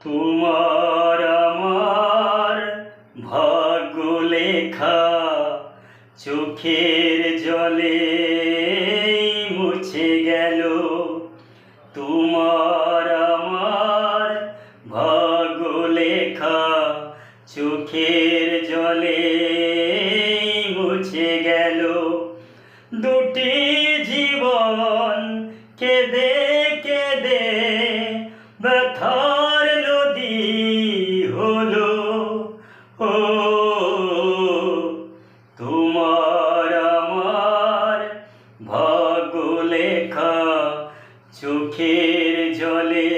তোমার আমার ভাগ্য লেখা চোখের জলে মুছে গেল। তোমার আমার ভাগ্য লেখা চোখের জলে মুছে গেল। দুটি জীবন কেঁদে কেঁদে ব্যথার নদী হলো। ও তোমার আমার ভাগ্য লেখা চোখের জলে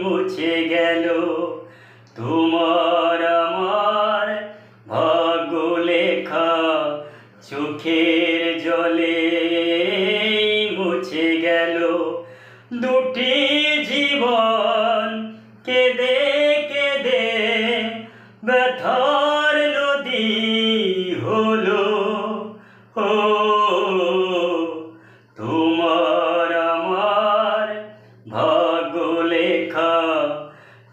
মুছে গেল। তোমার আমার ভাগ্য লেখা চোখের জলে মুছে গেল। দুটি জীবন কেঁদে কেঁদে ব্যথার নদী হলো। ও তোমার আমার ভাগ্য লেখা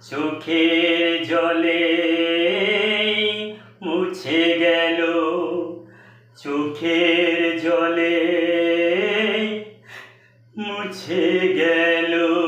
চোখের জলে মুছে গেল। চোখের জলে মুছে গেল।